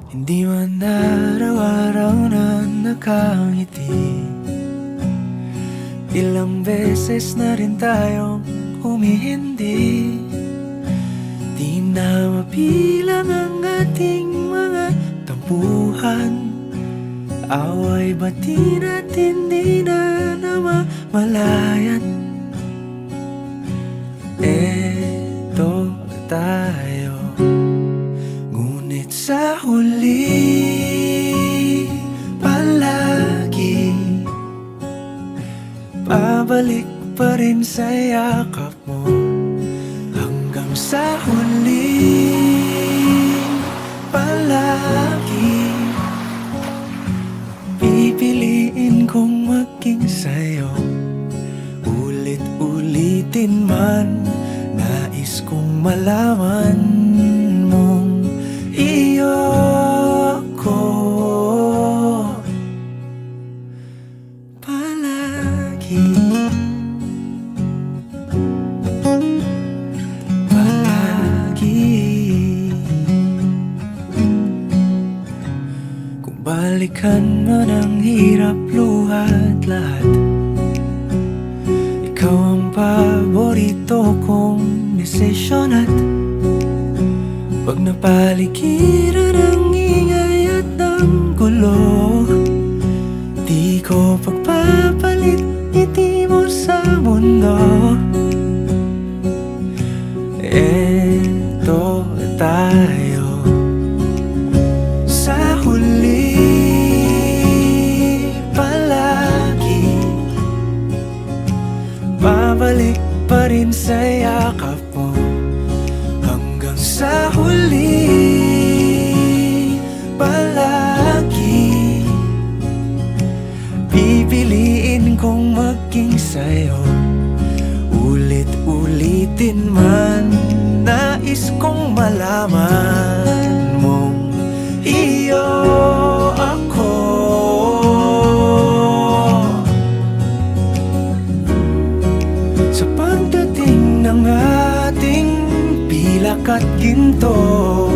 Hindi man araw-araw na nakangiti. Ilang beses na rin tayong humihindi. Di na mabilang ang ating mga tampuhan. Away bati natin di na namamalayan. Eto tayo, ngunit sa huli palagi pabalik pa rin sa yakap mo. Hanggang sa huli palagi pipiliin kong maging sa'yo. Ulit-ulitin man, nais kong malaman mong iyo ko palagi. Palagi. Kung balikan man ang hirap, luhat lahat, ikaw ang paborito kong desisyon. At pag napaligiran ang ingay at ng gulo, di ko pagpapalit ngiti mo sa mundo. Eto tayo, sa huli palagi babalik pa rin sa yakap mo. Hanggang sa huli palagi pipiliin kong maging sa'yo. Ulit-ulitin man, nais kong malaman mong iyo ako. Sa pagdating ng ating pilak at ginto,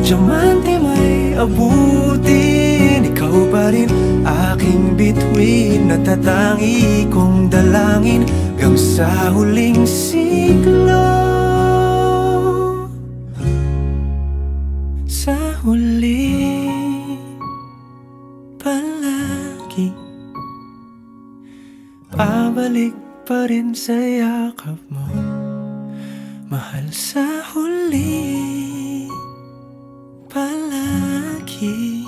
diamante may abutin, ikaw pa rin aking bituin. Natatangi kong dalangin hanggang sa huling siglo. Sa huli palagi pabalik pa rin sa yakap mo, mahal. Sa huli palagi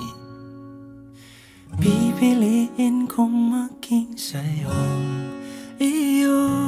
pipiliin kong maging sa'yo. Iyo